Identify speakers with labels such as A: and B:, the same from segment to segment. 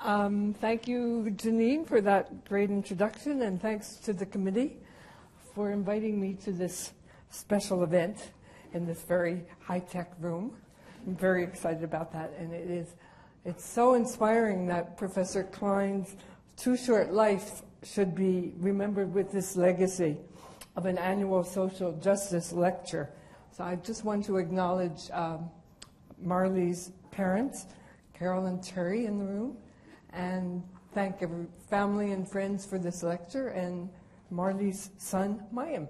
A: Thank you, Janine, for that great introduction, and thanks to the committee for inviting me to this special event in this very high-tech room. I'm very excited about that, and it's so inspiring that Professor Klein's too short life should be remembered with this legacy of an annual social justice lecture. So I just want to acknowledge Marlee's parents, Carol and Terry, in the room, and thank every family and friends for this lecture, and Marlee's son, Mayim.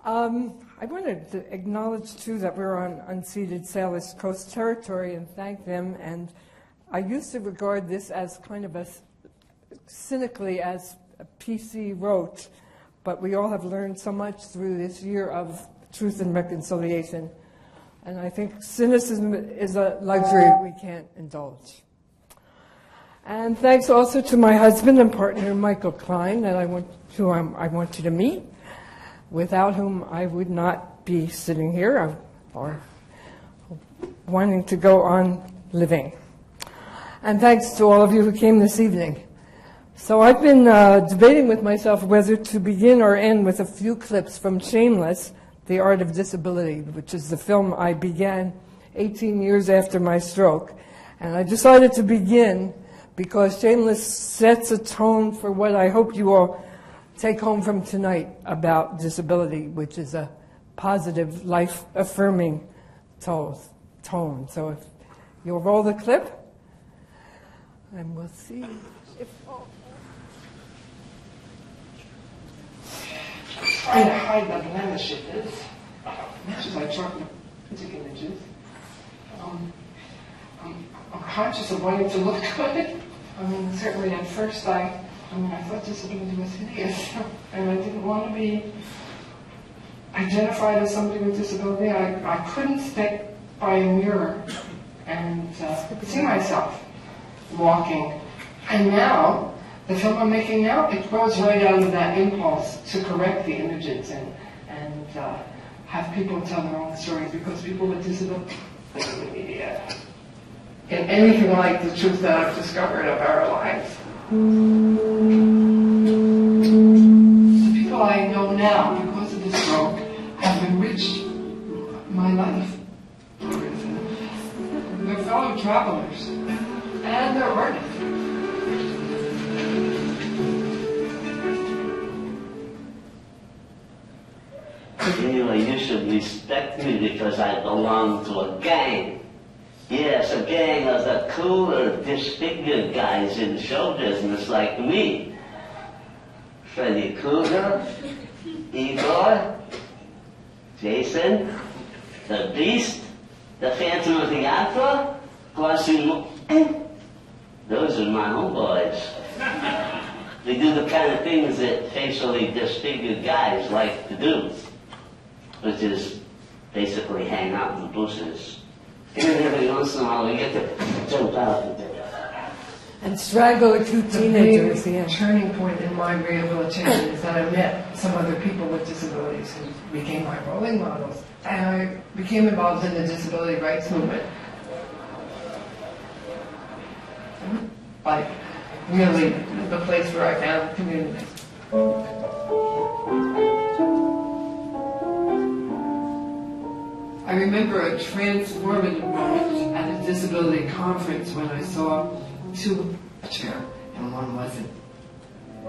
A: I wanted to acknowledge, too, that we're on unceded Salish Coast territory and thank them. And I used to regard this as kind of cynically as a PC wrote, but we all have learned so much through this year of truth and reconciliation. And I think cynicism is a luxury we can't indulge. And thanks also to my husband and partner, Michael Klein, that I want you to meet, without whom I would not be sitting here or wanting to go on living. And thanks to all of you who came this evening. So I've been debating with myself whether to begin or end with a few clips from Shameless, The Art of Disability, which is the film I began 18 years after my stroke. And I decided to begin because Shameless sets a tone for what I hope you all take home from tonight about disability, which is a positive, life-affirming tone. So if you'll roll the clip, and we'll see if...
B: Trying to hide the blemish it is, much as I try to printing images. I'm conscious of wanting to look good. I mean, certainly at first I thought disability was hideous, and I didn't want to be identified as somebody with disability. I couldn't stick by a mirror and see myself walking. And now, the film I'm making now, it grows right out of that impulse to correct the images and have people tell their own stories, because people with disability in the media, in anything like the truth that I've discovered of our lives. The people I know now, because of the stroke, have enriched my life. They're fellow travelers, and they're artists.
C: Anyway, you should respect me because I belong to a gang. Yes, a gang of the cooler, disfigured guys in show business like me. Freddy Krueger, Igor, Jason, the Beast, the Phantom of the Opera, Quasimodo. Those are my homeboys. They do the kind of things that facially disfigured guys like to do, which is basically hang out in the bushes. And every once in a while we get to jump out
A: and strangle a few teenagers.
B: The turning point in my rehabilitation is that I met some other people with disabilities who became my rolling models. And I became involved in the disability rights movement. Like, really, the place where I found community. I remember a transformative moment at a disability conference when I saw two chair and one wasn't.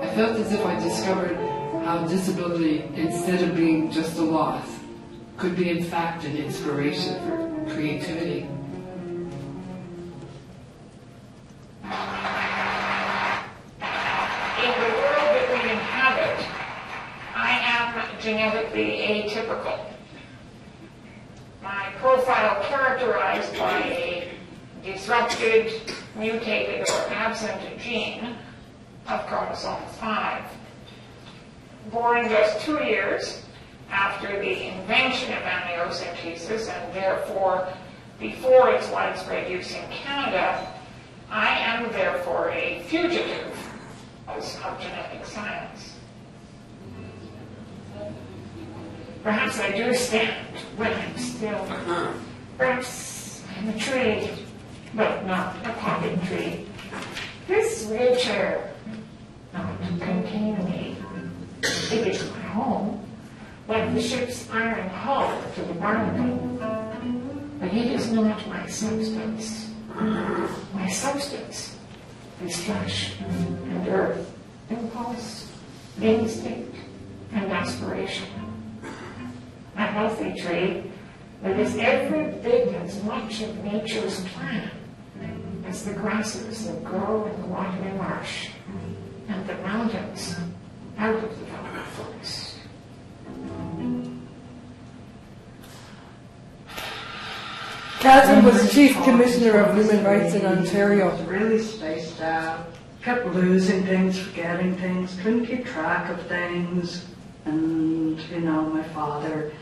B: I felt as if I discovered how disability, instead of being just a loss, could be in fact an inspiration for creativity.
D: In the world that we inhabit, I am genetically atypical. My profile characterized by a disrupted, mutated, or absent gene of chromosome 5. Born just 2 years after the invention of amniocentesis, and therefore before its widespread use in Canada, I am therefore a fugitive of genetic science. Perhaps I do stand when I'm still. Perhaps I'm a tree, but not a popping tree. This wheelchair not contain me. It is my home, like the ship's iron hull to the barnacle. But it is not my substance. My substance is flesh and earth, impulse, instinct, and aspiration. A healthy tree that is every bit as much of nature's plan as the grasses that grow in the watery marsh and the mountains out of the velvet forest.
A: Catherine was Chief Commissioner of Human Rights in Ontario.
E: Was really spaced out, kept losing things, forgetting things, couldn't keep track of things. And, you know, my father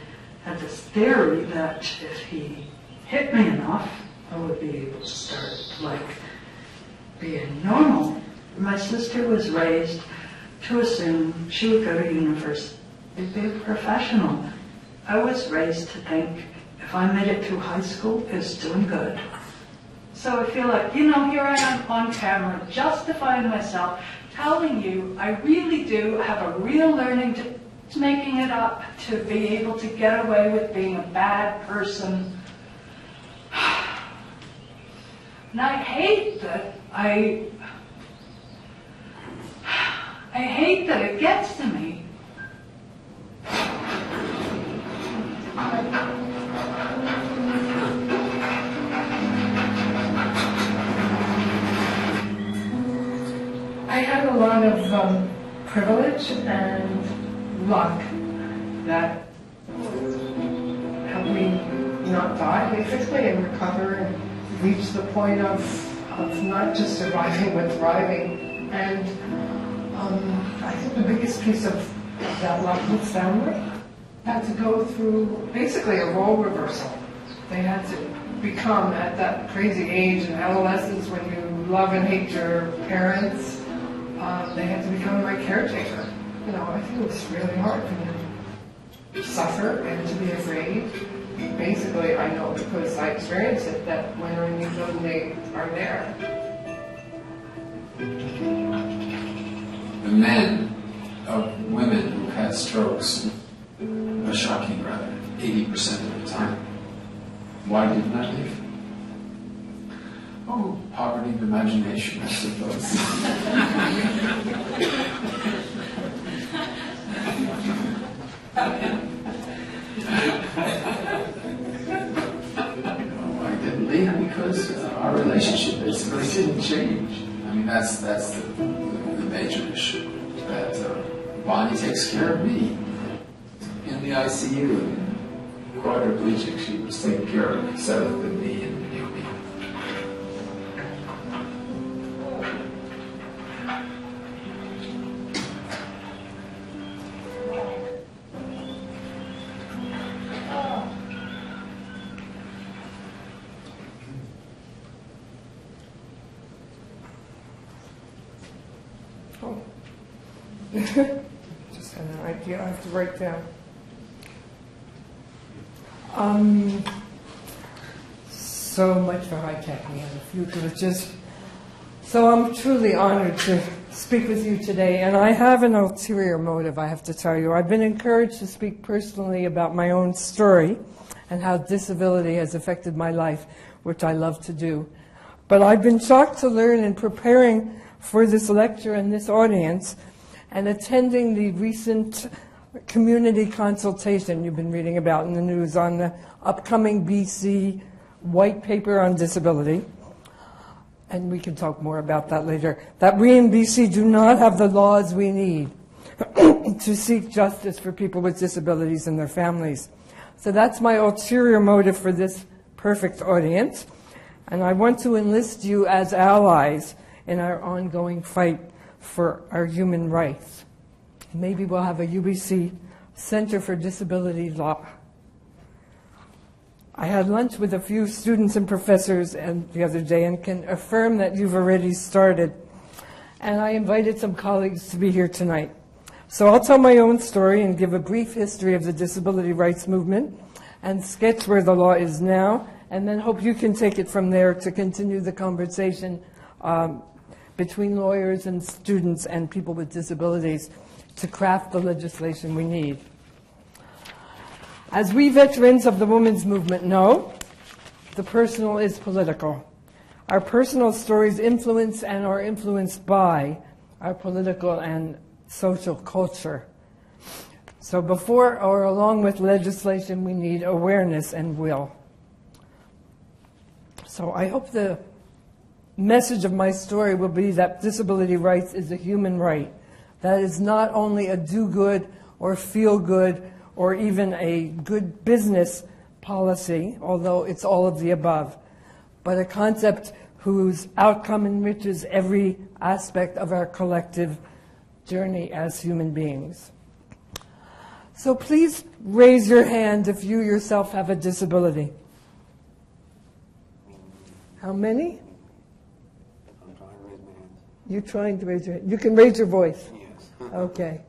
E: had this theory that if he hit me enough, I would be able to start, like, being normal. My sister was raised to assume she would go to university and be a professional. I was raised to think if I made it through high school, it was doing good. So I feel like, you know, here I am on camera, justifying myself, telling you I really do have a real learning to making it up to be able to get away with being a bad person. And I hate that I hate that it gets to me.
B: I had a lot of privilege and luck that helped me not die, basically, and recover and reach the point of not just surviving but thriving. And I think the biggest piece of that luck was family. Had to go through basically a role reversal. They had to become, at that crazy age in adolescence when you love and hate your parents, they had to become my caretaker. You know, I think it was really hard for them to suffer and to be afraid. Basically, I know because I experienced it, that when you're in need of them, they are there.
F: The men of women who had strokes are shocking, rather, 80% of the time. Why didn't I live? Oh, poverty of imagination, I suppose. I didn't leave because our relationship basically didn't change. I mean, that's the major issue. That Bonnie takes care of me. In the ICU, quadriplegic, she was taking care of Seth and me and Yumi.
B: Oh. Just had an idea I have to write down. So much for hijacking and the future. So I'm truly honored to speak with you today, and I have an ulterior motive, I have to tell you. I've been encouraged to speak personally about my own story and how disability has affected my life, which I love to do. But I've been shocked to learn in preparing for this lecture and this audience and attending the recent community consultation you've been reading about in the news on the upcoming BC white paper on disability, and we can talk more about that later, that we in BC do not have the laws we need to seek justice for people with disabilities and their families. So that's my ulterior motive for this perfect audience, and I want to enlist you as allies in our ongoing fight for our human rights. Maybe we'll have a UBC Center for Disability Law. I had lunch with a few students and professors the other day and can affirm that you've already started. And I invited some colleagues to be here tonight. So I'll tell my own story and give a brief history of the disability rights movement and sketch where the law is now
A: and then hope you can take it from there to continue the conversation between lawyers and students and people with disabilities to craft the legislation we need. As we veterans of the women's movement know, the personal is political. Our personal stories influence and are influenced by our political and social culture. So before or along with legislation, we need awareness and will. So I hope the message of my story will be that disability rights is a human right. That is not only a do-good or feel-good or even a good business policy, although it's all of the above, but a concept whose outcome enriches every aspect of our collective journey as human beings. So please raise your hand if you yourself have a disability. How many?
G: I'm trying to raise my hand.
A: You're trying to raise your hand. You can raise your voice.
G: Yes.
A: Okay.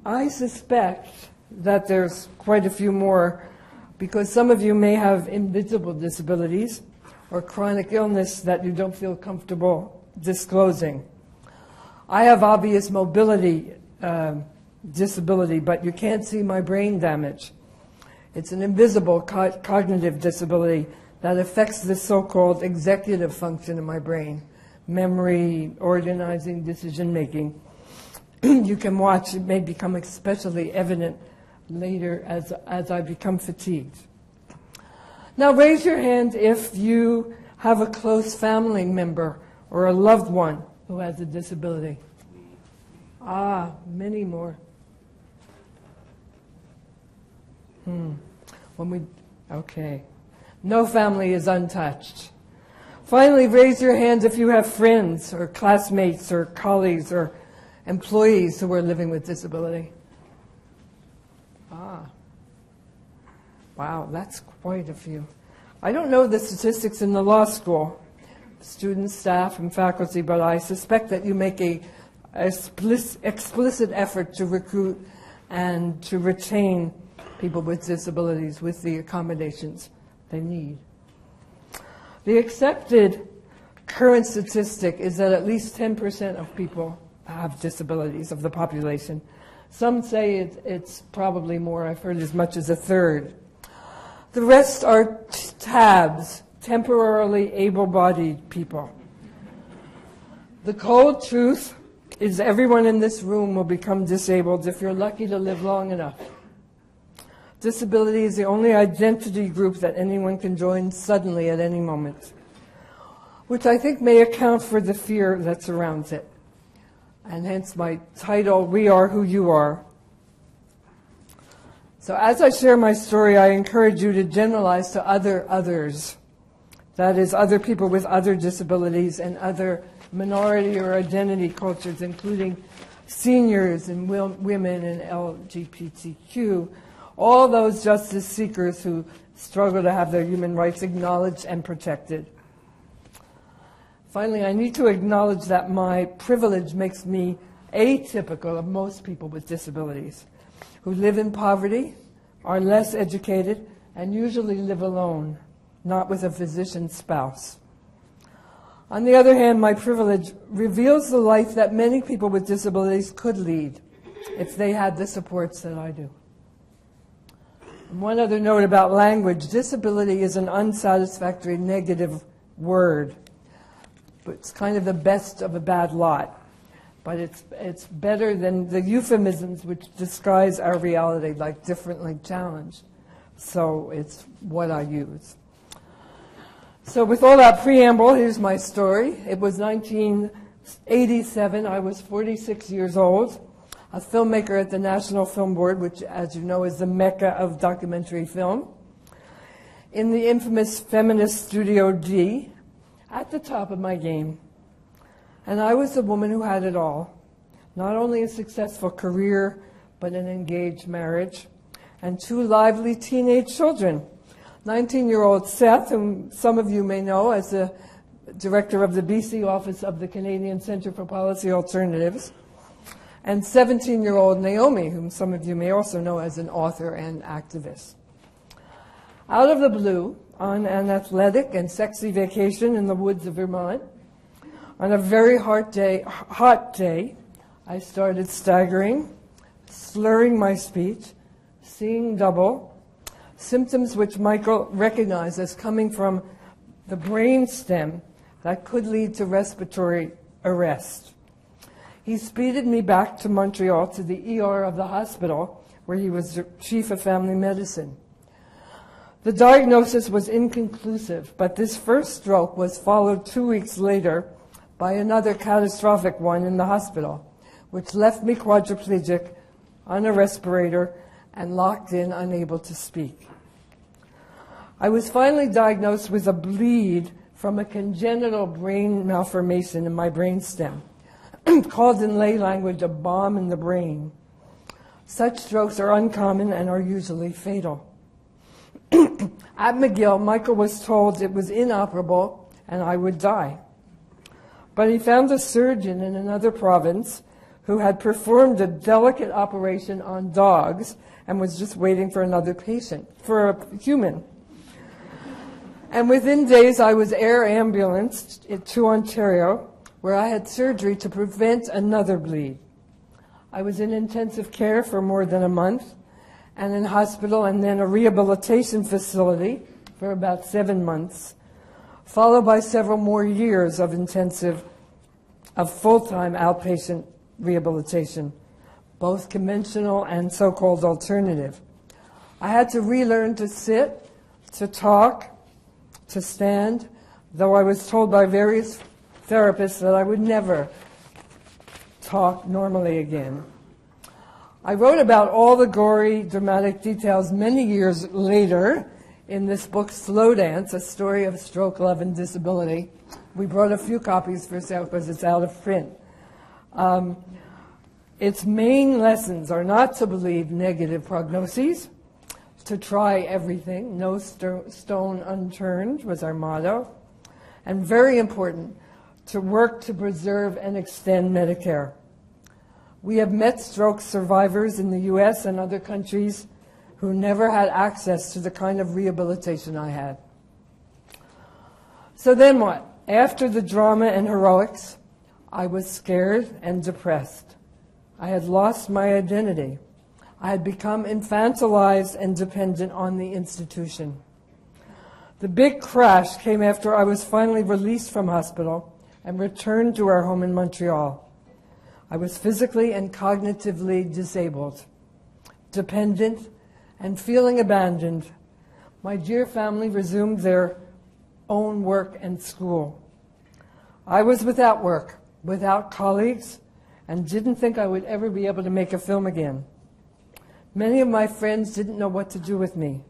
A: I suspect that there's quite a few more because some of you may have invisible disabilities or chronic illness that you don't feel comfortable disclosing. I have obvious mobility disability, but you can't see my brain damage. It's an invisible cognitive disability that affects the so-called executive function in my brain, memory, organizing, decision-making. You can watch, it may become especially evident later as I become fatigued. Now raise your hand if you have a close family member or a loved one who has a disability. Ah, many more. Okay. No family is untouched. Finally, raise your hands if you have friends or classmates or colleagues or employees who are living with disability. Ah. Wow, that's quite a few. I don't know the statistics in the law school, students, staff, and faculty, but I suspect that you make a explicit effort to recruit and to retain people with disabilities with the accommodations they need. The accepted current statistic is that at least 10% of people have disabilities of the population. Some say it's probably more. I've heard as much as a third. The rest are tabs, temporarily able-bodied people. The cold truth is everyone in this room will become disabled if you're lucky to live long enough. Disability is the only identity group that anyone can join suddenly at any moment, which I think may account for the fear that surrounds it. And hence my title, We Are Who You Are. So as I share my story, I encourage you to generalize to others. That is, other people with other disabilities and other minority or identity cultures, including seniors and women and LGBTQ, all those justice seekers who struggle to have their human rights acknowledged and protected. Finally, I need to acknowledge that my privilege makes me atypical of most people with disabilities who live in poverty, are less educated, and usually live alone, not with a physician spouse. On the other hand, my privilege reveals the life that many people with disabilities could lead if they had the supports that I do. And one other note about language: disability is an unsatisfactory negative word. But it's kind of the best of a bad lot. But it's better than the euphemisms which disguise our reality, like differently challenged. So it's what I use. So with all that preamble, here's my story. It was 1987. I was 46 years old, a filmmaker at the National Film Board, which, as you know, is the mecca of documentary film, in the infamous feminist Studio D, at the top of my game. And I was the woman who had it all. Not only a successful career, but an engaged marriage, and 2 lively teenage children. 19-year-old Seth, whom some of you may know as the director of the BC office of the Canadian Centre for Policy Alternatives, and 17-year-old Naomi, whom some of you may also know as an author and activist. Out of the blue, on an athletic and sexy vacation in the woods of Vermont, on a very hot day, I started staggering, slurring my speech, seeing double, symptoms which Michael recognized as coming from the brain stem that could lead to respiratory arrest. He speeded me back to Montreal to the ER of the hospital, where he was the chief of family medicine. The diagnosis was inconclusive, but this first stroke was followed 2 weeks later by another catastrophic one in the hospital, which left me quadriplegic, on a respirator, and locked in, unable to speak. I was finally diagnosed with a bleed from a congenital brain malformation in my brainstem, called in lay language a bomb in the brain. Such strokes are uncommon and are usually fatal. At McGill, Michael was told it was inoperable and I would die. But he found a surgeon in another province who had performed a delicate operation on dogs and was just waiting for another patient, for a human. And within days, I was air ambulanced to Ontario, where I had surgery to prevent another bleed. I was in intensive care for more than a month, and in hospital and then a rehabilitation facility for about 7 months, followed by several more years of full-time outpatient rehabilitation, both conventional and so-called alternative. I had to relearn to sit, to talk, to stand, though I was told by various therapists that I would never talk normally again. I wrote about all the gory, dramatic details many years later in this book, Slow Dance, A Story of Stroke, Love, and Disability. We brought a few copies for sale because it's out of print. Its main lessons are not to believe negative prognoses, to try everything, no stone unturned was our motto, and very important, to work to preserve and extend Medicare. We have met stroke survivors in the US and other countries who never had access to the kind of rehabilitation I had. So then what? After the drama and heroics, I was scared and depressed. I had lost my identity. I had become infantilized and dependent on the institution. The big crash came after I was finally released from hospital and returned to our home in Montreal. I was physically and cognitively disabled, dependent, and feeling abandoned. My dear family resumed their own work and school. I was without work, without colleagues, and didn't think I would ever be able to make a film again. Many of my friends didn't know what to do with me.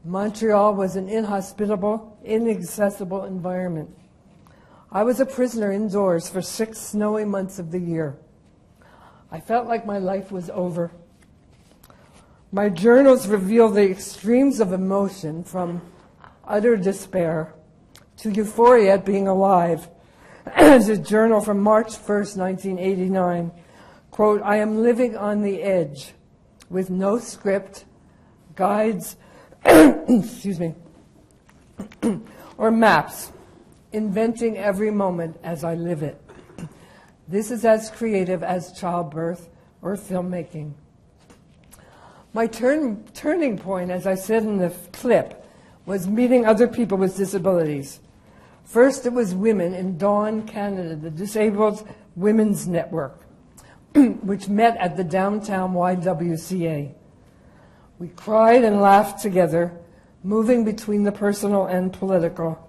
A: Montreal was an inhospitable, inaccessible environment. I was a prisoner indoors for 6 snowy months of the year. I felt like my life was over. My journals reveal the extremes of emotion, from utter despair to euphoria at being alive. As a journal from March 1st, 1989, quote, "I am living on the edge with no script, guides, excuse me, or maps, inventing every moment as I live it. This is as creative as childbirth or filmmaking." My turning point, as I said in the clip, was meeting other people with disabilities. First, it was women in Dawn, Canada, the Disabled Women's Network, which met at the downtown YWCA. We cried and laughed together, moving between the personal and political,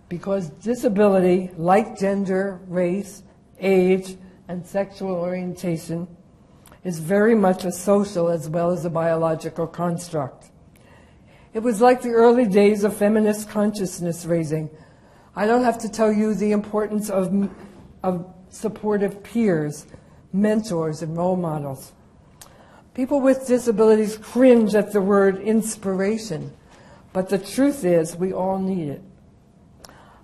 A: because disability, like gender, race, age, and sexual orientation, is very much a social as well as a biological construct. It was like the early days of feminist consciousness raising. I don't have to tell you the importance of supportive peers, mentors, and role models. People with disabilities cringe at the word inspiration, but the truth is we all need it.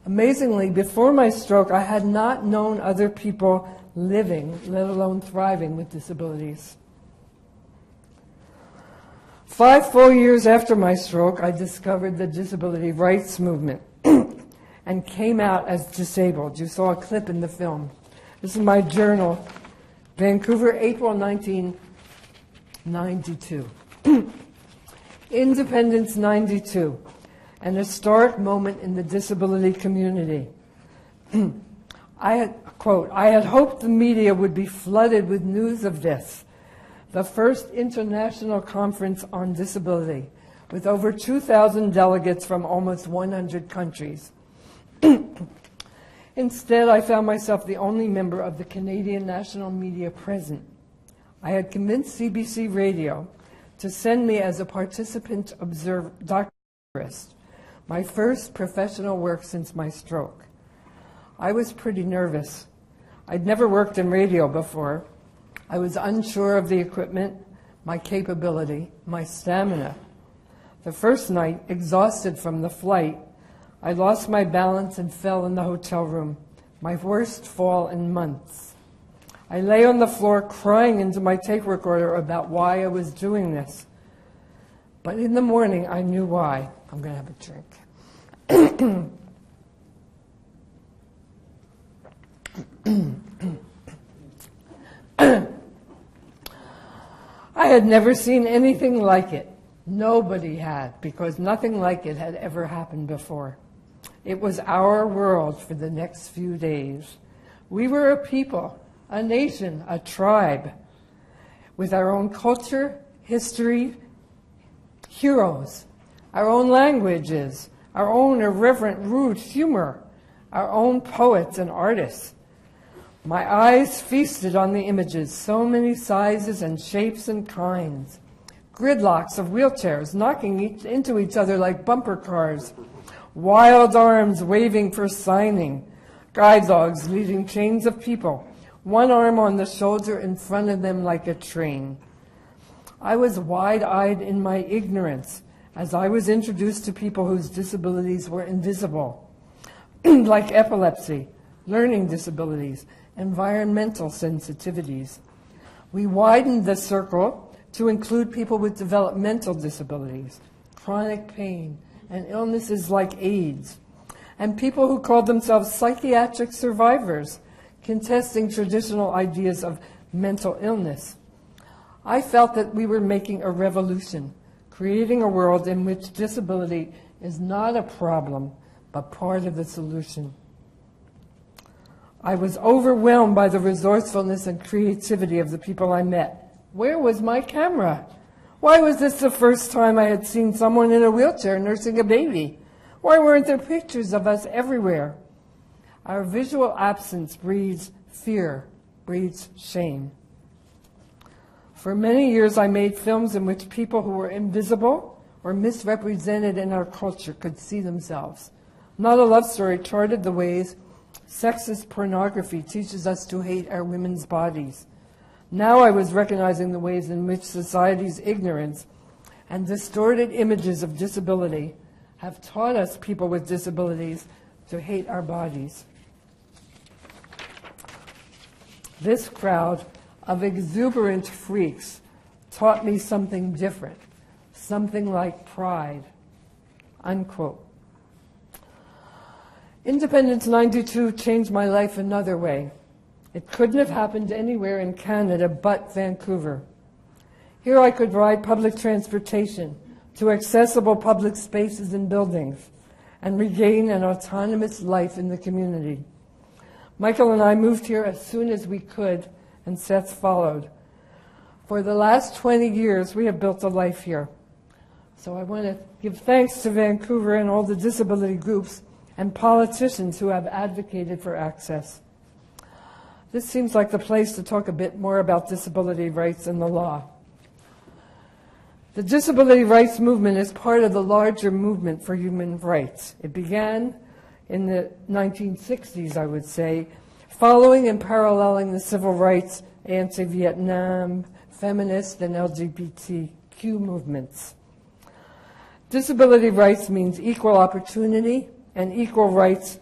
A: Amazingly, before my stroke, I had not known other people living, let alone thriving, with disabilities. 5 full years after my stroke, I discovered the disability rights movement and came out as disabled. You saw a clip in the film. This is my journal, Vancouver, April 1992. Independence 92, an historic moment in the disability community. I had, quote, I had hoped the media would be flooded with news of this, the first international conference on disability, with over 2,000 delegates from almost 100 countries. Instead, I found myself the only member of the Canadian national media present. I had convinced CBC Radio to send me as a participant documentarist, my first professional work since my stroke. I was pretty nervous. I'd never worked in radio before. I was unsure of the equipment, my capability, my stamina. The first night, exhausted from the flight, I lost my balance and fell in the hotel room, my worst fall in months. I lay on the floor crying into my tape recorder about why I was doing this. But in the morning, I knew why. I'm going to have a drink. I had never seen anything like it. Nobody had, because nothing like it had ever happened before. It was our world for the next few days. We were a people, a nation, a tribe, with our own culture, history, heroes, our own languages, our own irreverent, rude humor, our own poets and artists. My eyes feasted on the images, so many sizes and shapes and kinds. Gridlocks of wheelchairs knocking into each other like bumper cars, wild arms waving for signing, guide dogs leading chains of people, one arm on the shoulder in front of them like a train. I was wide-eyed in my ignorance as I was introduced to people whose disabilities were invisible, like epilepsy, learning disabilities, environmental sensitivities. We widened the circle to include people with developmental disabilities, chronic pain, and illnesses like AIDS, and people who called themselves psychiatric survivors, contesting traditional ideas of mental illness. I felt that we were making a revolution, creating a world in which disability is not a problem, but part of the solution. I was overwhelmed by the resourcefulness and creativity of the people I met. Where was my camera? Why was this the first time I had seen someone in a wheelchair nursing a baby? Why weren't there pictures of us everywhere? Our visual absence breeds fear, breeds shame. For many years, I made films in which people who were invisible or misrepresented in our culture could see themselves. Not a Love Story charted the ways sexist pornography teaches us to hate our women's bodies. Now I was recognizing the ways in which society's ignorance and distorted images of disability have taught us people with disabilities to hate our bodies. This crowd of exuberant freaks taught me something different, something like pride, unquote. Independence 92 changed my life another way. It couldn't have happened anywhere in Canada but Vancouver. Here I could ride public transportation to accessible public spaces and buildings and regain an autonomous life in the community. Michael and I moved here as soon as we could, and Seth followed. For the last 20 years, we have built a life here. So I want to give thanks to Vancouver and all the disability groups and politicians who have advocated for access. This seems like the place to talk a bit more about disability rights and the law. The disability rights movement is part of the larger movement for human rights. It began in the 1960s, I would say, following and paralleling the civil rights, anti-Vietnam, feminist, and LGBTQ movements. Disability rights means equal opportunity and equal rights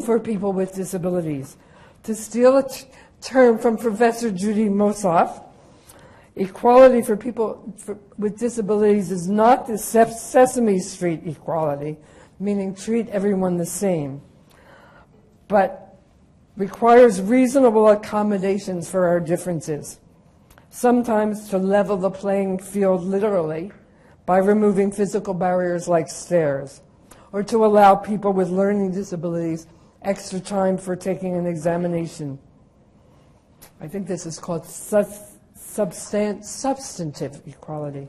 A: for people with disabilities. To steal a term from Professor Judy Mosoff, Equality for people with disabilities is not the Sesame Street equality, meaning treat everyone the same, but requires reasonable accommodations for our differences, sometimes to level the playing field literally by removing physical barriers like stairs, or to allow people with learning disabilities extra time for taking an examination. I think this is called substantive equality.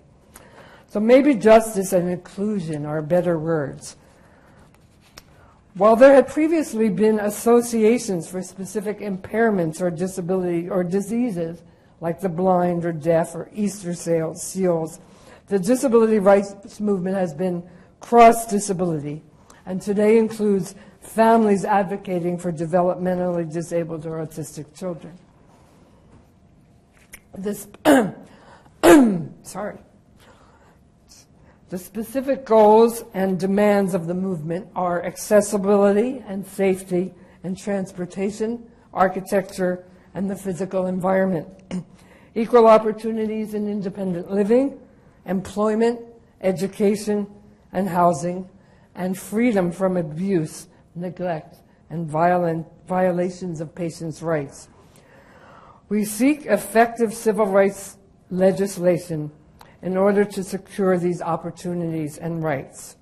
A: So maybe justice and inclusion are better words. While there had previously been associations for specific impairments or disability or diseases, like the blind or deaf or Easter seals, the disability rights movement has been cross-disability, and today includes families advocating for developmentally disabled or autistic children. This, sorry. The specific goals and demands of the movement are accessibility and safety and transportation, architecture, and the physical environment, equal opportunities in independent living, employment, education, and housing, and freedom from abuse, neglect, and violations of patients' rights. We seek effective civil rights legislation in order to secure these opportunities and rights.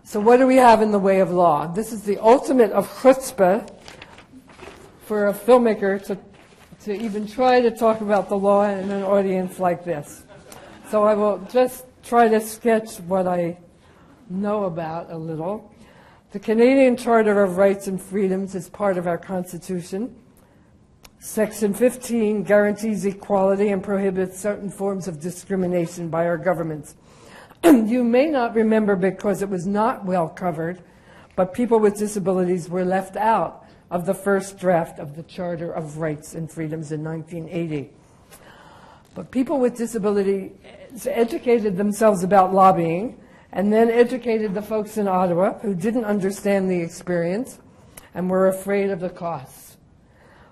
A: So what do we have in the way of law? This is the ultimate of chutzpah for a filmmaker to even try to talk about the law in an audience like this. So I will just try to sketch what I know about a little. The Canadian Charter of Rights and Freedoms is part of our Constitution. Section 15 guarantees equality and prohibits certain forms of discrimination by our governments. You may not remember because it was not well covered, but people with disabilities were left out of the first draft of the Charter of Rights and Freedoms in 1980. But people with disabilities educated themselves about lobbying and then educated the folks in Ottawa who didn't understand the experience and were afraid of the costs.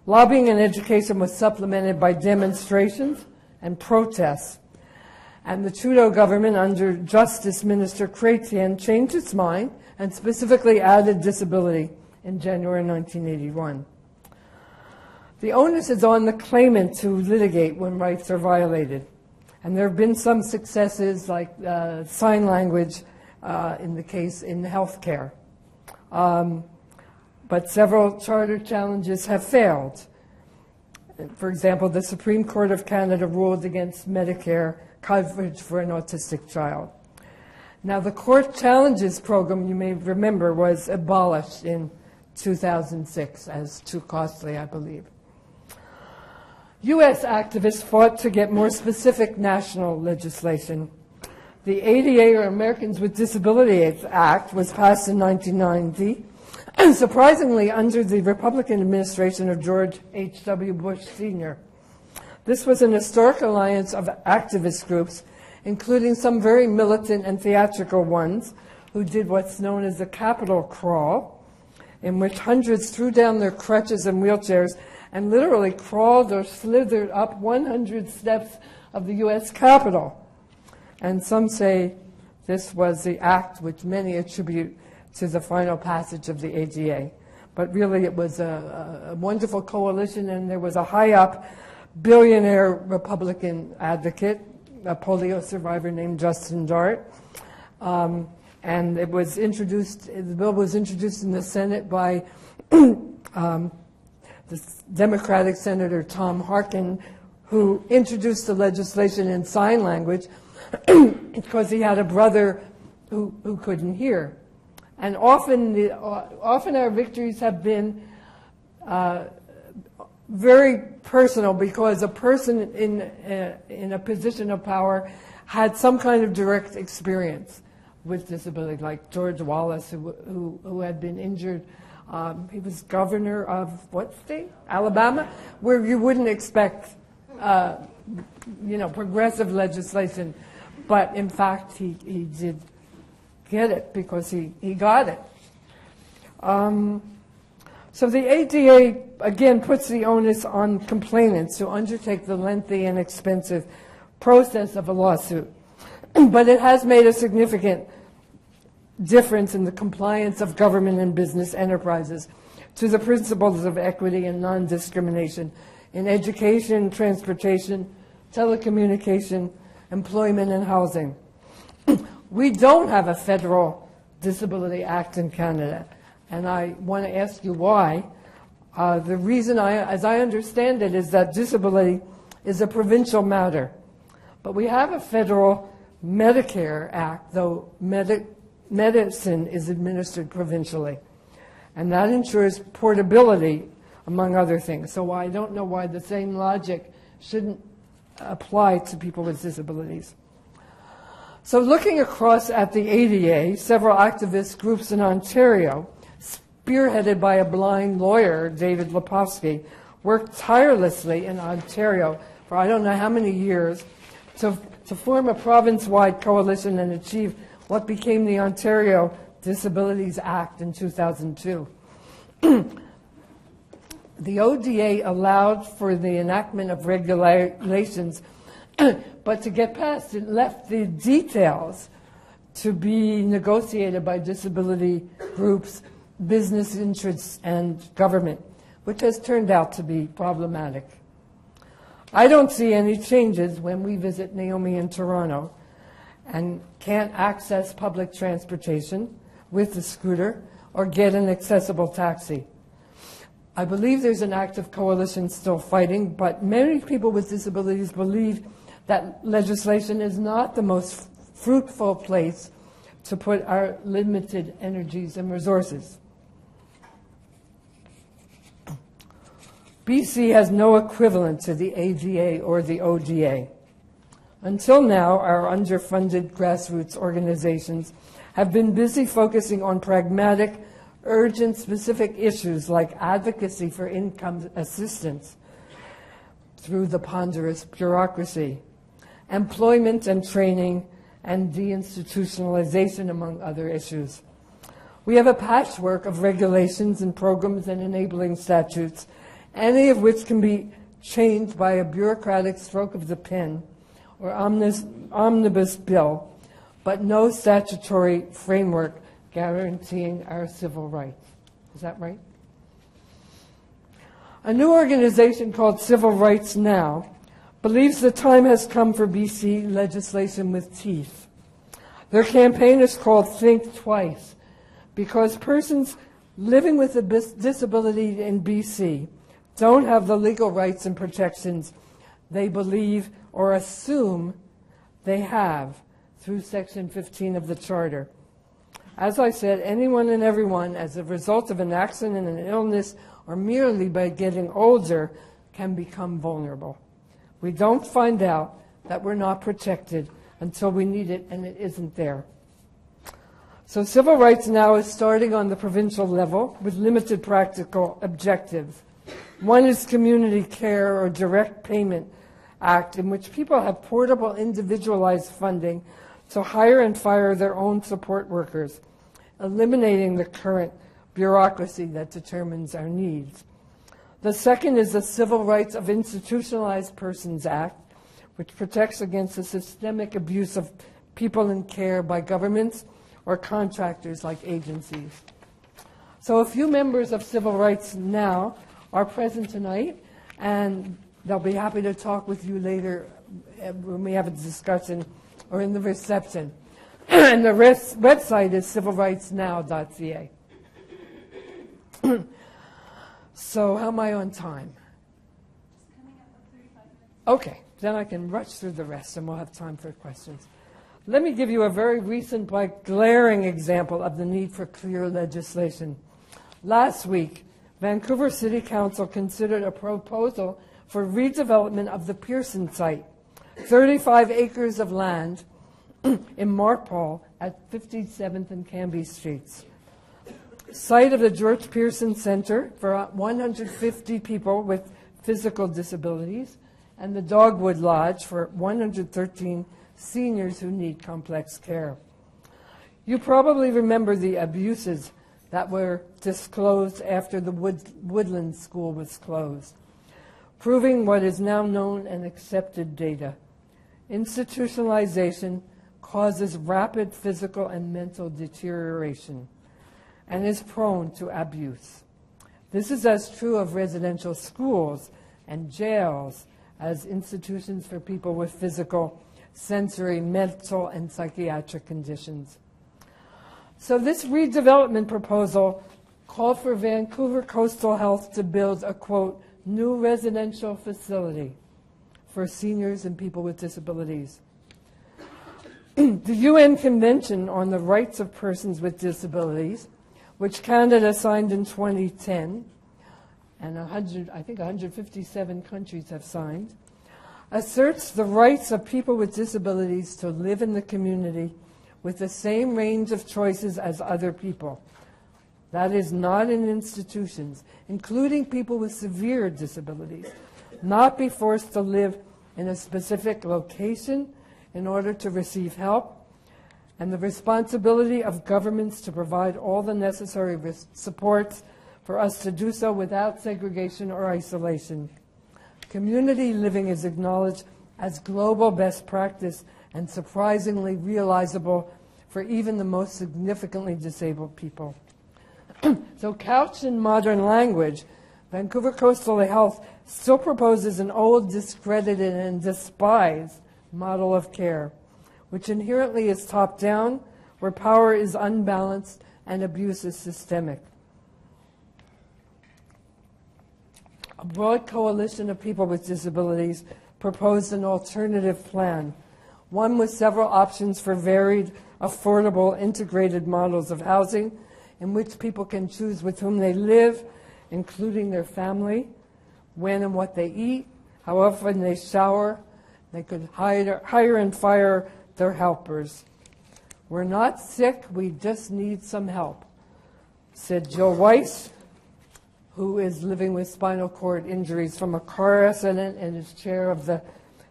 A: Lobbying and education was supplemented by demonstrations and protests. And the Trudeau government under Justice Minister Chrétien changed its mind and specifically added disability in January 1981. The onus is on the claimant to litigate when rights are violated. And there have been some successes like sign language in the case in healthcare. But several charter challenges have failed. For example, the Supreme Court of Canada ruled against Medicare coverage for an autistic child. Now, the court challenges program, you may remember, was abolished in 2006 as too costly, I believe. U.S. activists fought to get more specific national legislation. The ADA, or Americans with Disabilities Act, was passed in 1990. Surprisingly, under the Republican administration of George H.W. Bush Sr. This was an historic alliance of activist groups, including some very militant and theatrical ones, who did what's known as the Capitol Crawl, in which hundreds threw down their crutches and wheelchairs and literally crawled or slithered up 100 steps of the U.S. Capitol. And some say this was the act which many attribute to the final passage of the ADA. But really it was a wonderful coalition, and there was a high-up billionaire Republican advocate, a polio survivor named Justin Dart. And it was introduced, the bill was introduced in the Senate by the Democratic Senator Tom Harkin, who introduced the legislation in sign language because he had a brother who couldn't hear. And often our victories have been very personal, because a person in a position of power had some kind of direct experience with disability, like George Wallace, who had been injured. He was governor of what state? Alabama, where you wouldn't expect progressive legislation, but in fact he did get it because he got it. So the ADA, again, puts the onus on complainants to undertake the lengthy and expensive process of a lawsuit. But it has made a significant difference in the compliance of government and business enterprises to the principles of equity and non-discrimination in education, transportation, telecommunication, employment, and housing. We don't have a federal disability act in Canada, and I want to ask you why. The reason, as I understand it, is that disability is a provincial matter. But we have a federal Medicare Act, though medicine is administered provincially. And that ensures portability, among other things. So I don't know why the same logic shouldn't apply to people with disabilities. So looking across at the ADA, several activist groups in Ontario, spearheaded by a blind lawyer, David Lepofsky, worked tirelessly in Ontario for I don't know how many years to form a province-wide coalition and achieve what became the Ontario Disabilities Act in 2002. The ODA allowed for the enactment of regulations, but to get past it left the details to be negotiated by disability groups, business interests, and government, which has turned out to be problematic. I don't see any changes when we visit Naomi in Toronto and can't access public transportation with a scooter or get an accessible taxi. I believe there's an active coalition still fighting, but many people with disabilities believe that legislation is not the most fruitful place to put our limited energies and resources. BC has no equivalent to the ADA or the ODA. Until now, our underfunded grassroots organizations have been busy focusing on pragmatic, urgent, specific issues like advocacy for income assistance through the ponderous bureaucracy, employment and training, and deinstitutionalization, among other issues. We have a patchwork of regulations and programs and enabling statutes, any of which can be changed by a bureaucratic stroke of the pen or omnibus bill, but no statutory framework guaranteeing our civil rights. Is that right? A new organization called Civil Rights Now believes the time has come for BC legislation with teeth. Their campaign is called Think Twice, because persons living with a disability in BC don't have the legal rights and protections they believe or assume they have through Section 15 of the Charter. As I said, anyone and everyone, as a result of an accident, an illness, or merely by getting older, can become vulnerable. We don't find out that we're not protected until we need it, and it isn't there. So Civil Rights Now is starting on the provincial level with limited practical objectives. One is Community Care or Direct Payment Act, in which people have portable, individualized funding to hire and fire their own support workers, eliminating the current bureaucracy that determines our needs. The second is the Civil Rights of Institutionalized Persons Act, which protects against the systemic abuse of people in care by governments or contractors like agencies. So a few members of Civil Rights Now are present tonight, and they'll be happy to talk with you later when we have a discussion or in the reception. And the website is civilrightsnow.ca. So how am I on time? Okay, then I can rush through the rest and we'll have time for questions. Let me give you a very recent but glaring example of the need for clear legislation. Last week, Vancouver City Council considered a proposal for redevelopment of the Pearson site, 35 acres of land in Marpole at 57th and Cambie Streets. Site of the George Pearson Center for 150 people with physical disabilities, and the Dogwood Lodge for 113 seniors who need complex care. You probably remember the abuses that were disclosed after the Woodland School was closed, proving what is now known and accepted data. Institutionalization causes rapid physical and mental deterioration and is prone to abuse. This is as true of residential schools and jails as institutions for people with physical, sensory, mental, and psychiatric conditions. So this redevelopment proposal called for Vancouver Coastal Health to build a, quote, new residential facility for seniors and people with disabilities. The UN Convention on the Rights of Persons with Disabilities, which Canada signed in 2010, and 157 countries have signed, asserts the rights of people with disabilities to live in the community with the same range of choices as other people. That is, not in institutions, including people with severe disabilities, not be forced to live in a specific location in order to receive help, and the responsibility of governments to provide all the necessary supports for us to do so without segregation or isolation. Community living is acknowledged as global best practice and surprisingly realizable for even the most significantly disabled people. So couched in modern language, Vancouver Coastal Health still proposes an old, discredited, and despised model of care, which inherently is top-down, where power is unbalanced and abuse is systemic. A broad coalition of people with disabilities proposed an alternative plan, one with several options for varied, affordable, integrated models of housing in which people can choose with whom they live, including their family, when and what they eat, how often they shower. They could hire and fire their helpers. We're not sick, we just need some help, said Joe Weiss, who is living with spinal cord injuries from a car accident and is chair of the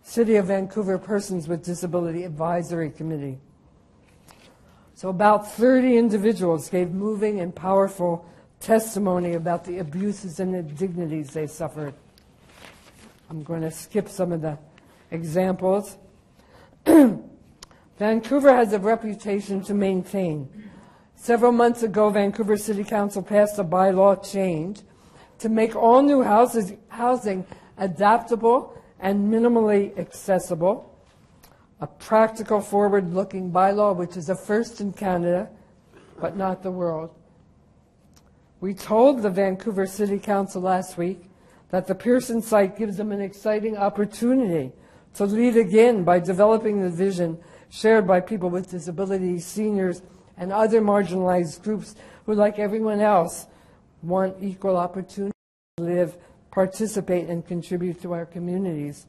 A: City of Vancouver Persons with Disability Advisory Committee. So about 30 individuals gave moving and powerful testimony about the abuses and indignities they suffered. I'm going to skip some of the examples. Vancouver has a reputation to maintain. Several months ago, Vancouver City Council passed a bylaw change to make all new housing adaptable and minimally accessible, a practical, forward-looking bylaw which is a first in Canada, but not the world. We told the Vancouver City Council last week that the Pearson site gives them an exciting opportunity to lead again by developing the vision shared by people with disabilities, seniors, and other marginalized groups who, like everyone else, want equal opportunity to live, participate, and contribute to our communities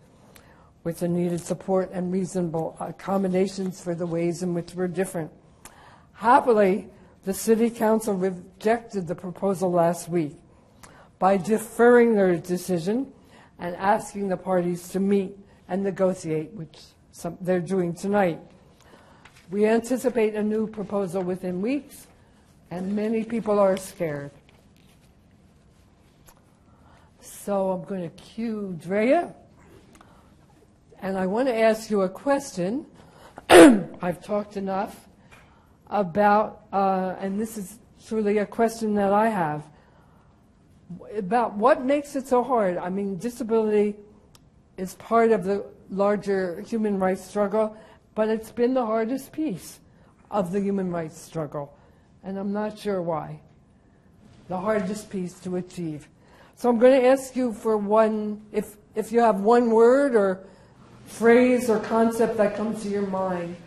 A: with the needed support and reasonable accommodations for the ways in which we're different. Happily, the City Council rejected the proposal last week by deferring their decision and asking the parties to meet and negotiate, which they're doing tonight. We anticipate a new proposal within weeks, and many people are scared. So I'm going to cue Drea, and I want to ask you a question. I've talked enough about, and this is truly a question that I have, about what makes it so hard. I mean, disability is part of the larger human rights struggle, but it's been the hardest piece of the human rights struggle, and I'm not sure why. The hardest piece to achieve. So I'm going to ask you for one, if you have one word or phrase or concept that comes to your mind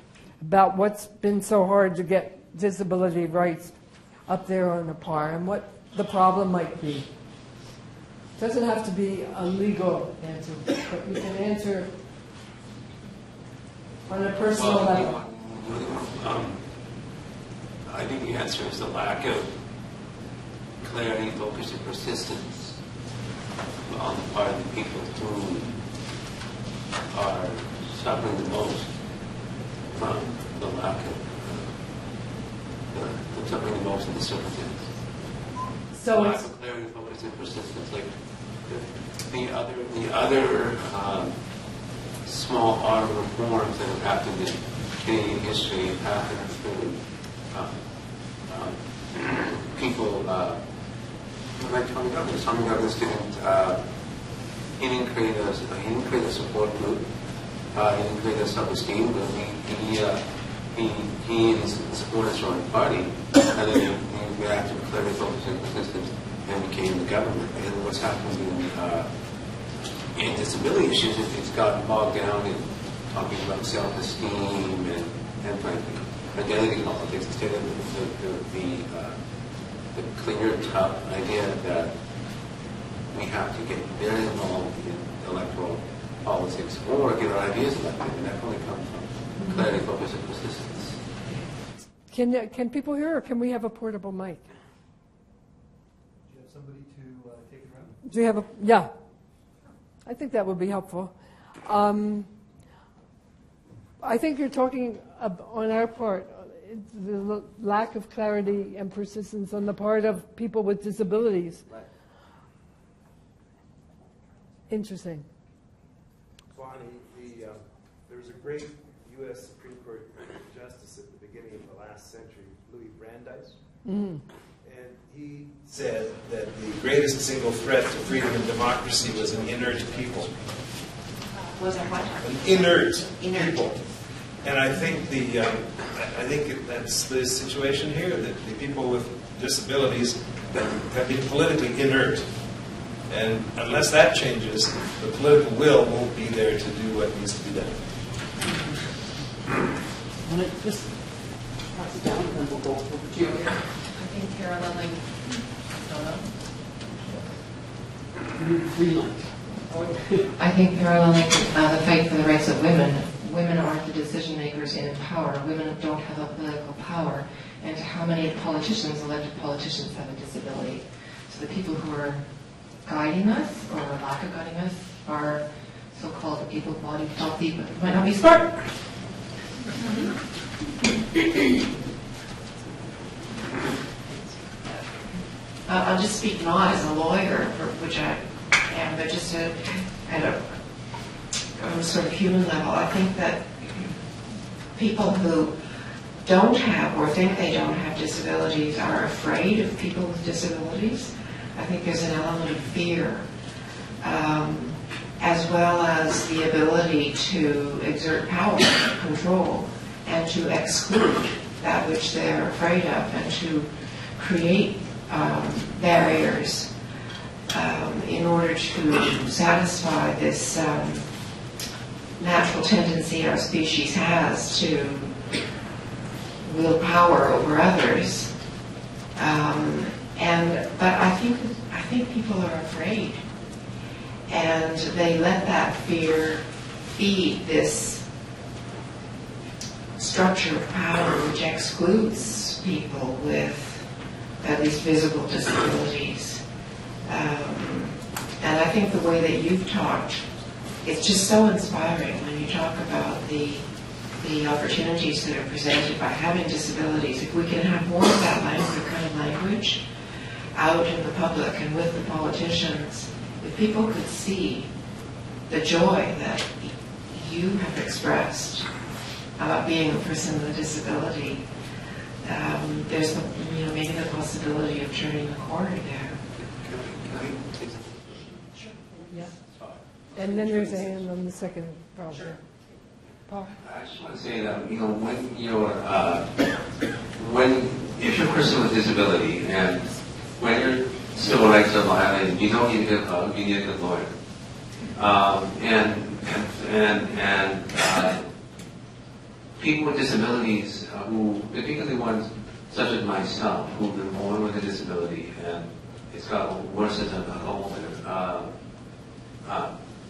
A: about what's been so hard to get disability rights up there on the par and what the problem might be. It doesn't have to be a legal answer, but you can answer on a personal level.
H: I think the answer is the lack of clarity, focus, and persistence on the part of the people who are suffering the most from the lack of, suffering the most in the circumstance.
A: So
H: lack
A: it's,
H: of clarity, focus, and persistence. Like the other small art reforms that have happened in Canadian history have happened through people, like Tommy Douglas. Tommy Douglas he didn't create a support group. He didn't create a self-esteem, but he and his supporters joined the party, and then he reacted with clarity, focus, and persistence, and became the government. And what's happened in disability issues is it's gotten bogged down in talking about self-esteem and frankly, identity politics instead of the clear, tough idea that we have to get very involved in electoral politics or get our ideas elected, and that only comes from clarity, focus, and persistence.
A: can people hear, or can we have a portable mic?
I: Do you have somebody to take it around?
A: Do you have a, yeah. I think that would be helpful. I think you're talking on our part, the lack of clarity and persistence on the part of people with disabilities.
C: Right.
A: Interesting.
I: Bonnie, there was a great U.S. Supreme Court justice at the beginning of the last century, Louis Brandeis, and he said that the greatest single threat to freedom and democracy was an inert people.
J: Was it what?
I: An inert people. And I think that's the situation here, that the people with disabilities have been politically inert. And unless that changes, the political will won't be there to do what needs to be done.
J: Want to just pass it down and then we'll go over to you.
K: I think paralleling, I think paralleling the fight for the rights of women, women aren't the decision makers in power. Women don't have a political power. And how many politicians, elected politicians, have a disability? So the people who are guiding us, or lack of guiding us, are so-called the people body healthy, but might not be smart. I'll just speak not as a lawyer, which I am, but just at a sort of human level. I think that people who don't have or think they don't have disabilities are afraid of people with disabilities. I think there's an element of fear, as well as the ability to exert power, control, and to exclude that which they're afraid of, and to create barriers in order to satisfy this natural tendency our species has to wield power over others. But I think people are afraid, and they let that fear feed this structure of power which excludes people with at least visible disabilities. And I think the way that you've talked, it's just so inspiring when you talk about the opportunities that are presented by having disabilities. If we can have more of that kind of language out in the public and with the politicians, if people could see the joy that you have expressed about being a person with a disability, there's maybe the possibility of turning the corner there.
A: Sure. Yeah. And then there's a hand on the second problem. Sure. Paul?
H: I just want to say that, if you're a person with disability and when your civil rights are violated, you don't need a good hug, you need a good lawyer. People with disabilities, particularly ones such as myself, who've been born with a disability and it's got worse as I got older,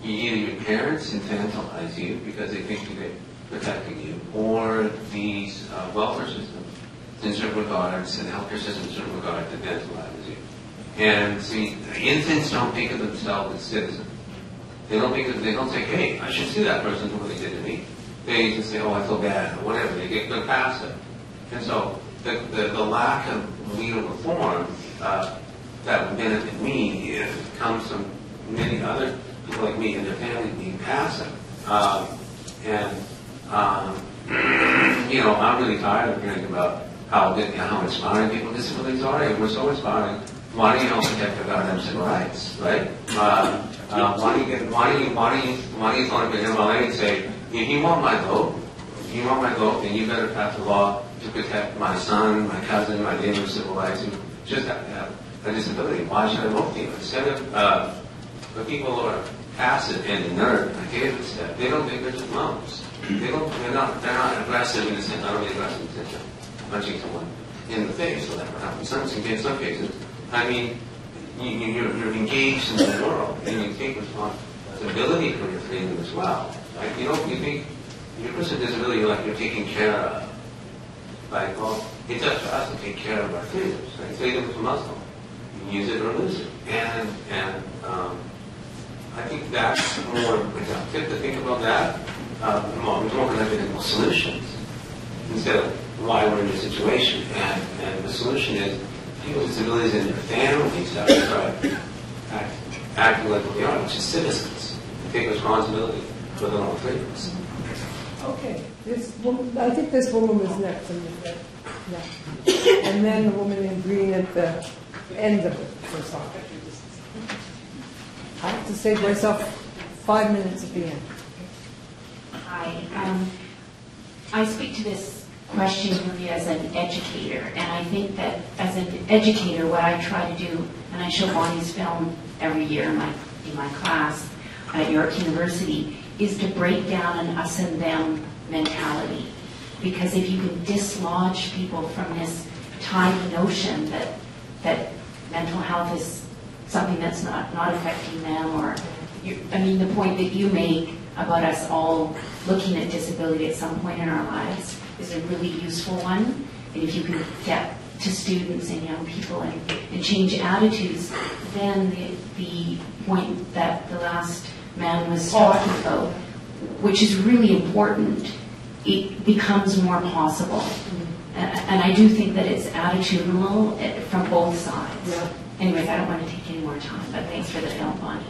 H: either your parents infantilize you because they think they're protecting you, or these welfare systems in certain regards and healthcare systems in certain regards infantilize you. And see, infants don't think of themselves as citizens. They don't say, hey, I should sue that person for what they did to me. They just say, oh, I feel bad, or whatever. They get good past it. And so the lack of legal reform that benefit me, it comes from many other people like me and their family being passive. You know, I'm really tired of hearing about how inspiring people with disabilities are. And we're so inspiring. Why do you don't protect about them civil rights, right? Why do you going to the MLA and say, if you want my vote, then you better pass a law to protect my son, my cousin, my neighbor's civil rights, who just have a disability. Why should I vote for you? Instead of the people who are passive and inert, like David said, they don't think they're just mums. They're not aggressive in the sense, not only aggressive in the sense of punching someone in the face, or that happens in some cases. I mean, you're engaged in the world, and you take responsibility for your freedom as well. Like, you think your person with disability, you're taking care of. Like, well, it's up to us to take care of our freedoms. Like, freedom is a Muslim. You can use it or lose it. And I think that's more productive to think about that. More productive solutions instead of why we're in this situation. And the solution is people with disabilities and their families have to try acting like what they are, which is citizens, take responsibility for their own freedoms.
A: Okay, I think this woman was next. Yeah. And then the woman in green at the end of the song. I have to save myself 5 minutes at the end.
L: Hi. I speak to this question really as an educator, and I think that as an educator, what I try to do, and I show Bonnie's film every year in my class at York University, is to break down an us and them mentality. Because if you can dislodge people from this tiny notion that mental health is something that's not affecting them, or the point that you make about us all looking at disability at some point in our lives is a really useful one. And if you can get to students and young people and change attitudes, then the point that the last man was talking about, which is really important, it becomes more possible. And I do think that it's attitudinal from both sides.
A: Yeah.
L: Anyways, I don't want to take any more time, but thanks for the film, Bonnie.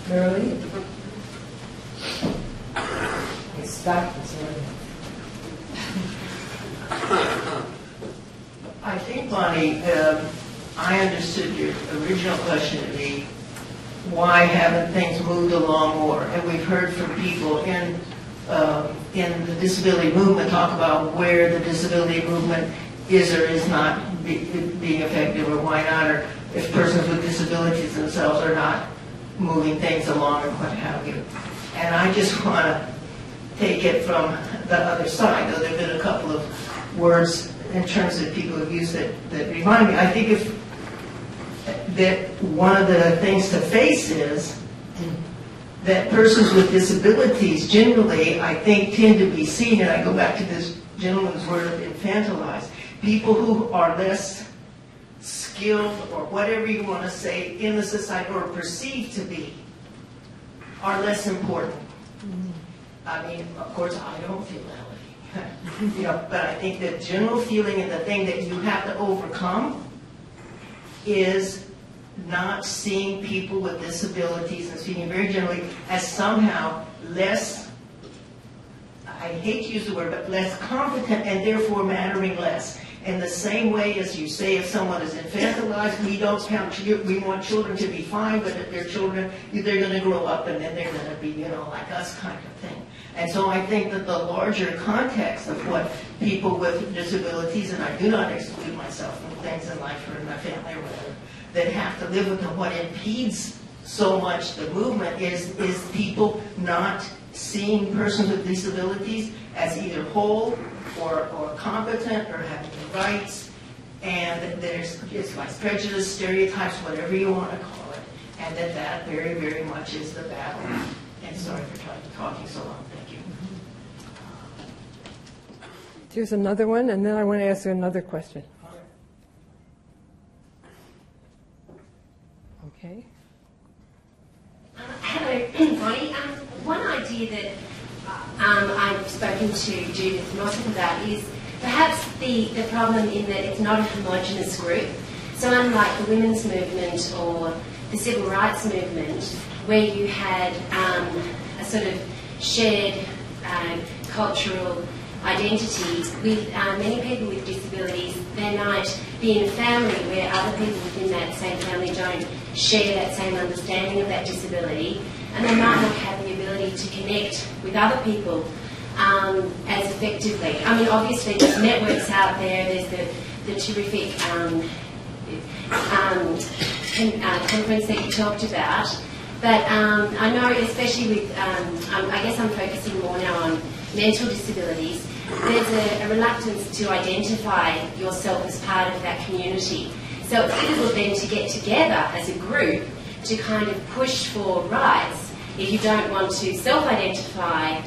A: Marlee? It's backwards,
J: I think, Bonnie, I understood your original question to be, why haven't things moved along more? And we've heard from people in the disability movement talk about where the disability movement is or is not being effective, or why not, or if persons with disabilities themselves are not moving things along, or what have you. And I just want to take it from the other side, though there have been a couple of words in terms that people have used that remind me. I think that one of the things to face is that persons with disabilities generally, I think, tend to be seen, and I go back to this gentleman's word of infantilized, people who are less skilled, or whatever you want to say, in the society, or perceived to be, are less important. I mean, of course, I don't feel that way. But I think the general feeling, and the thing that you have to overcome, is not seeing people with disabilities, and speaking very generally, as somehow less, I hate to use the word, but less competent, and therefore mattering less. In the same way as you say, if someone is infantilized, we don't count, we want children to be fine, but if they're children, they're going to grow up and then they're going to be, like us, kind of thing. And so I think that the larger context of what people with disabilities, and I do not exclude myself from things in life or in my family or whatever, that have to live with them, what impedes so much the movement is people not seeing persons with disabilities as either whole or competent or having rights, and it's like prejudice, stereotypes, whatever you want to call it, and that very, very much is the battle. And sorry for talking so long. Thank you.
A: Here's another one, and then I want to ask you another question. Okay.
M: Hello, Bonnie. One idea that I've spoken to Judith Norton about is perhaps the problem in that it's not a homogenous group. So unlike the women's movement or the civil rights movement, where you had a sort of shared cultural identity with many people with disabilities, they might be in a family where other people within that same family don't share that same understanding of that disability, and they might not have the ability to connect with other people as effectively. I mean, obviously there's networks out there, there's the terrific conference that you talked about, but I know especially with, I guess I'm focusing more now on mental disabilities, there's a reluctance to identify yourself as part of that community. So it's difficult then to get together as a group to kind of push for rights if you don't want to self-identify.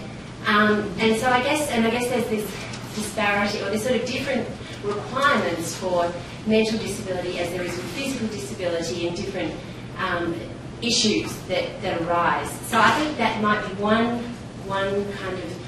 M: And so I guess there's this disparity or this sort of different requirements for mental disability as there is with physical disability and different issues that arise. So I think that might be one kind of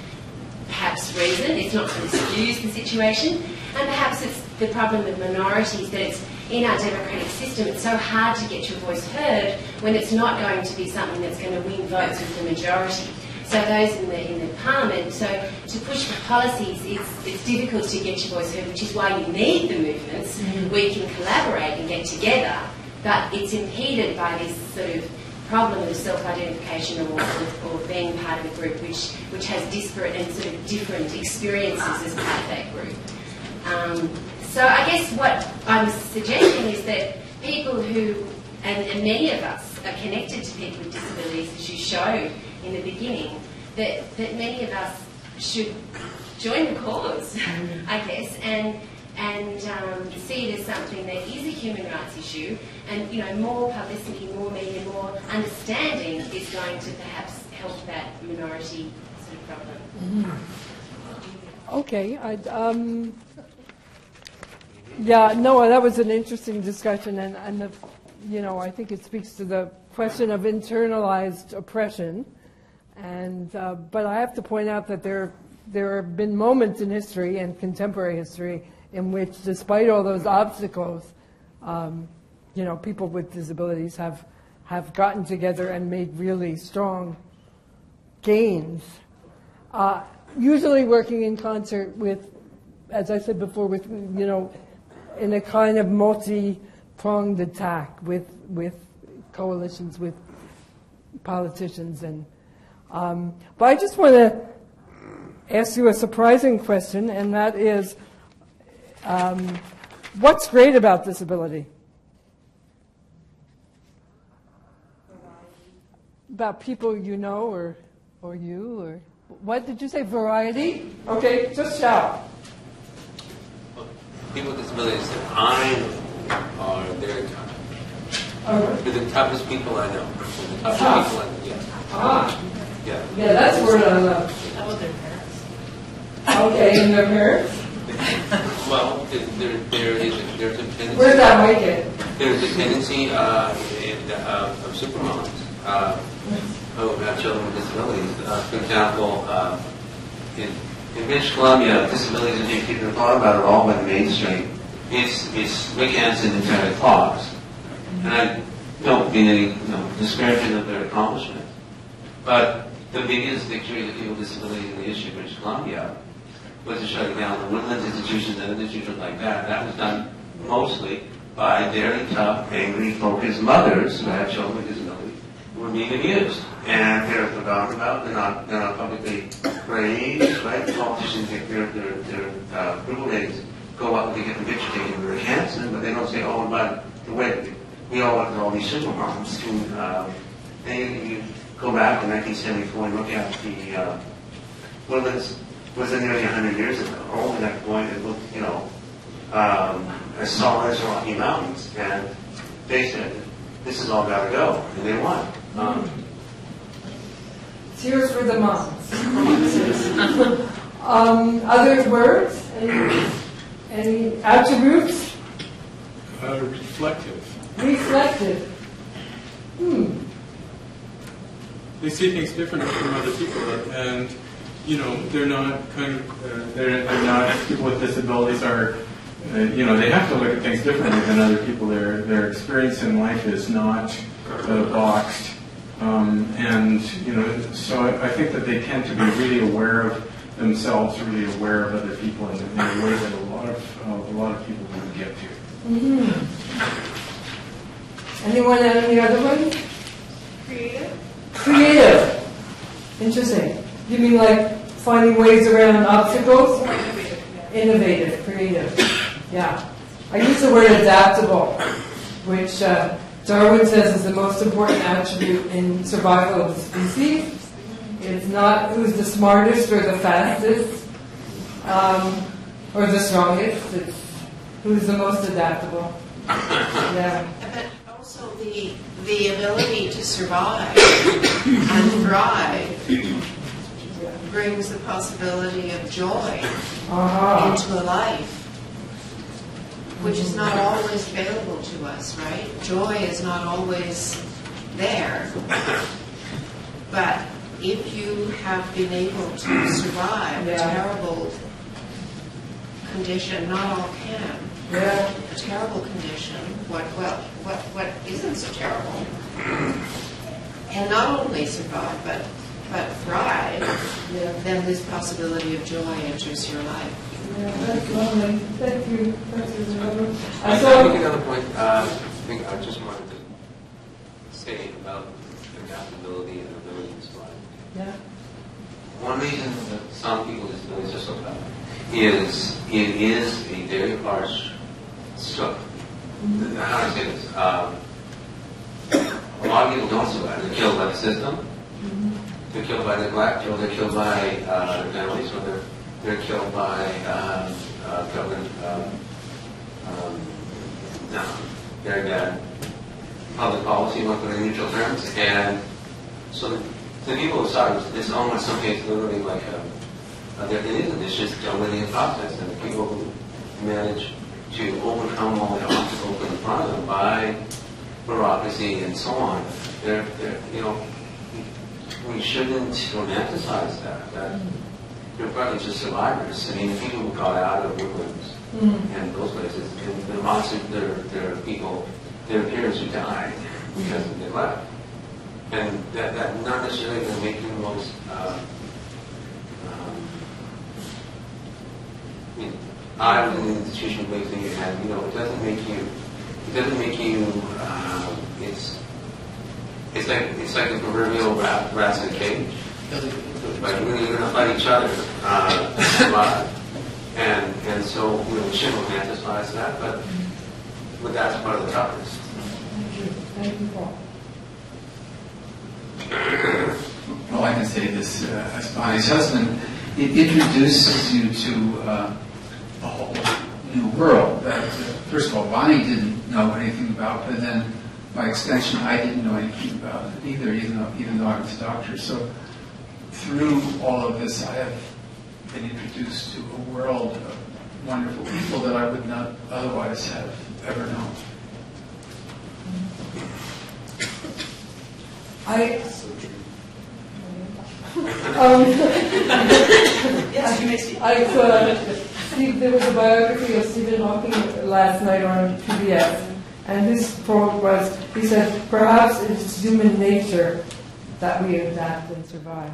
M: perhaps reason. It's not to excuse the situation, and perhaps it's the problem with minorities that it's in our democratic system, it's so hard to get your voice heard when it's not going to be something that's going to win votes with the majority. So those in the parliament, so to push for policies, it's difficult to get your voice heard, which is why you need the movements where you can collaborate and get together, but it's impeded by this sort of problem of self-identification or being part of a group which has disparate and sort of different experiences as part of that group. So I guess what I'm suggesting is that people who, and many of us are connected to people with disabilities, as you showed in the beginning, that many of us should join the cause, I guess, and see it as something that is a human rights issue, and more publicity, more media, more understanding is going to perhaps help that minority sort of problem.
A: Okay. Yeah, no, that was an interesting discussion, and I think it speaks to the question of internalized oppression. And but I have to point out that there have been moments in history and contemporary history in which, despite all those obstacles, people with disabilities have gotten together and made really strong gains. Usually working in concert with, as I said before, with in a kind of multi-pronged attack with coalitions, with politicians, and but I just want to ask you a surprising question, and that is, what's great about disability? About people you know, or you, or what did you say? Variety? Okay, just shout.
H: People with disabilities that I know are very tough. They're the toughest people I know. The toughest people I know. Yeah.
A: Yeah, that's word I love.
K: How about their parents?
A: Okay, and their parents?
H: Well, there's a tendency.
A: Where's that wicked?
H: There's a tendency of supermoms who have children with disabilities. For example, in British Columbia, disabilities are being taken thought about at all by the mainstream. It's weekends and internet talks. And I don't mean any disparaging of their accomplishments. But the biggest victory of people with disabilities in the history of British Columbia was to shut down the women's institutions and institutions like that. That was done mostly by very tough, angry, focused mothers who had children with disabilities who were being abused. And they're forgotten about, they're not publicly praised, right? The politicians get their approval ratings go up and they get the picture taken very handsome, but they don't say, oh, and by the way, we all went through all these supermoms. And you go back in 1974 and look at the women's, was it nearly 100 years ago? All at that point, it looked, as solid as Rocky Mountains. And they said, this has all got to go. And they won.
A: Cheers for the moms. Other words? Any attributes?
N: Reflective.
A: Reflective.
N: They see things differently from other people, and they're not they're not, people with disabilities are, they have to look at things differently than other people. Their experience in life is not boxed. So I think that they tend to be really aware of themselves, really aware of other people in a way that a lot of people wouldn't get to.
A: Mm-hmm. Anyone have any other ones? Creative. Interesting. You mean like finding ways around obstacles? Innovative, creative. Yeah. I use the word adaptable, which Darwin says is the most important attribute in survival of the species. It's not who's the smartest or the fastest or the strongest. It's who's the most adaptable. Yeah.
K: But also the ability to survive and thrive brings the possibility of joy into a life, which is not always available to us, right? Joy is not always there. But if you have been able to survive a terrible condition, not all can. A terrible condition, what isn't so terrible, and not only survive, but thrive, then this possibility of joy enters your life.
A: Yeah, that's lovely. Thank you. That's lovely.
H: I think another point, I think I just wanted to say about adaptability and ability to survive.
A: Yeah.
H: One reason that some people's disabilities are so bad is it is a very harsh struggle. How do I say this? A lot of people don't survive. They're killed by the system. They're killed by neglect, or they're killed by their families, or they're killed by government very bad public policy, not put in neutral terms. And so the people who suffer, it's almost some cases literally like it isn't. It's just a linear process, and the people who manage to overcome all the obstacles in front of them by bureaucracy and so on, we shouldn't romanticize that they're probably just survivors. I mean, the people who got out of woodlands and those places, and monsters, there are people, there are peers who died because of neglect. And that not necessarily going to make you the most, I was in an institution lately, and it doesn't make you, it's like the proverbial rats in a cage. Like you're going to fight each other to survive. And so we shouldn't romanticize that, but that's part of the toughness.
A: Thank you, Paul.
F: Well, I can say this as Bonnie's husband. It introduces you to a whole new world that, first of all, Bonnie didn't know anything about, but then by extension, I didn't know anything about it either, even though I was a doctor. So through all of this, I have been introduced to a world of wonderful people that I would not otherwise have ever known.
K: Yes, you may speak.
A: There was a biography of Stephen Hawking last night on PBS, and his quote was, he said, "Perhaps it's human nature that we adapt and survive."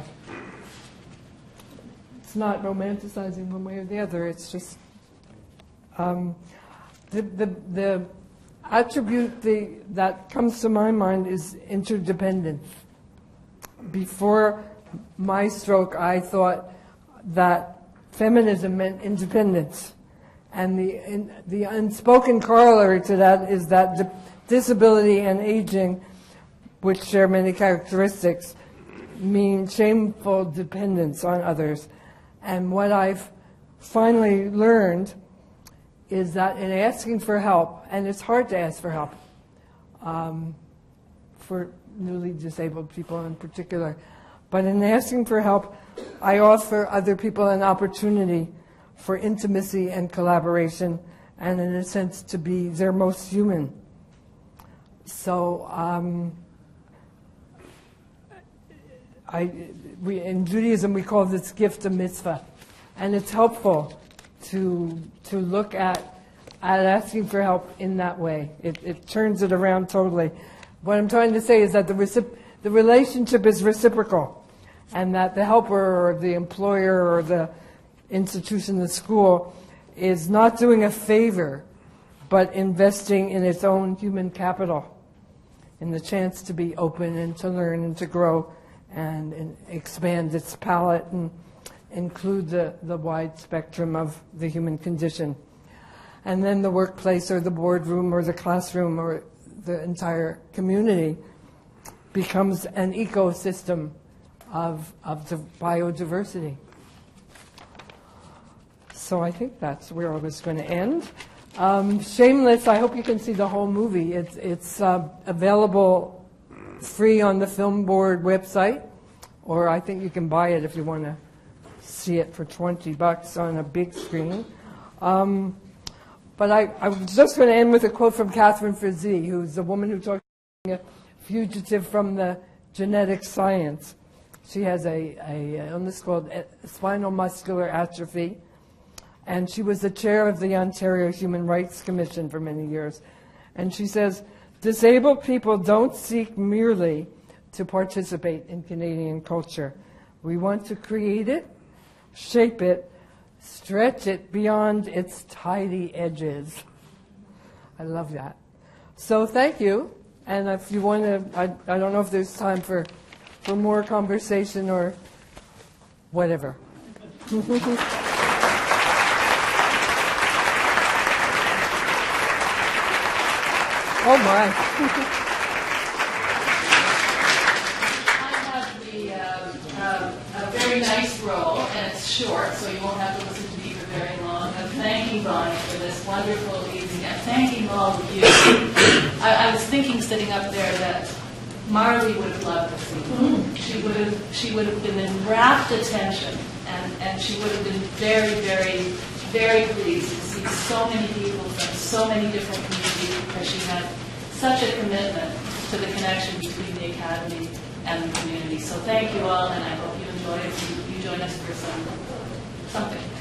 A: It's not romanticizing one way or the other. It's just the attribute that comes to my mind is interdependence. Before my stroke, I thought that feminism meant independence. And the unspoken corollary to that is that disability and aging, which share many characteristics, mean shameful dependence on others. And what I've finally learned is that in asking for help, and it's hard to ask for help, for newly disabled people in particular, but in asking for help, I offer other people an opportunity for intimacy and collaboration, and in a sense to be their most human. So in Judaism we call this gift a mitzvah, and it's helpful to look at asking for help in that way. It turns it around totally. What I'm trying to say is that the relationship is reciprocal, and that the helper or the employer or the institution, the school, is not doing a favor, but investing in its own human capital, in the chance to be open and to learn and to grow and expand its palette and include the wide spectrum of the human condition. And then the workplace or the boardroom or the classroom or the entire community becomes an ecosystem of the biodiversity. So I think that's where I was going to end. Shameless, I hope you can see the whole movie. It's available free on the Film Board website, or I think you can buy it if you want to see it for $20 on a big screen. But I was just going to end with a quote from Catherine Frazee, who's the woman who talked about a fugitive from the genetic science. She has a illness called spinal muscular atrophy, and she was the chair of the Ontario Human Rights Commission for many years. And she says, disabled people don't seek merely to participate in Canadian culture. We want to create it, shape it, stretch it beyond its tidy edges. I love that. So thank you. And if you want to, I don't know if there's time for more conversation or whatever. Oh my.
O: I have a very nice role, and it's short, so you won't have to listen to me for very long, of thanking Bonnie for this wonderful evening, and thanking all of you. I was thinking, sitting up there, that Marlee would have loved this evening. She would have been in rapt attention, and she would have been very, very, very pleased to see so many people from so many different communities, because she had such a commitment to the connection between the Academy and the community. So thank you all, and I hope you enjoy it. You join us for something.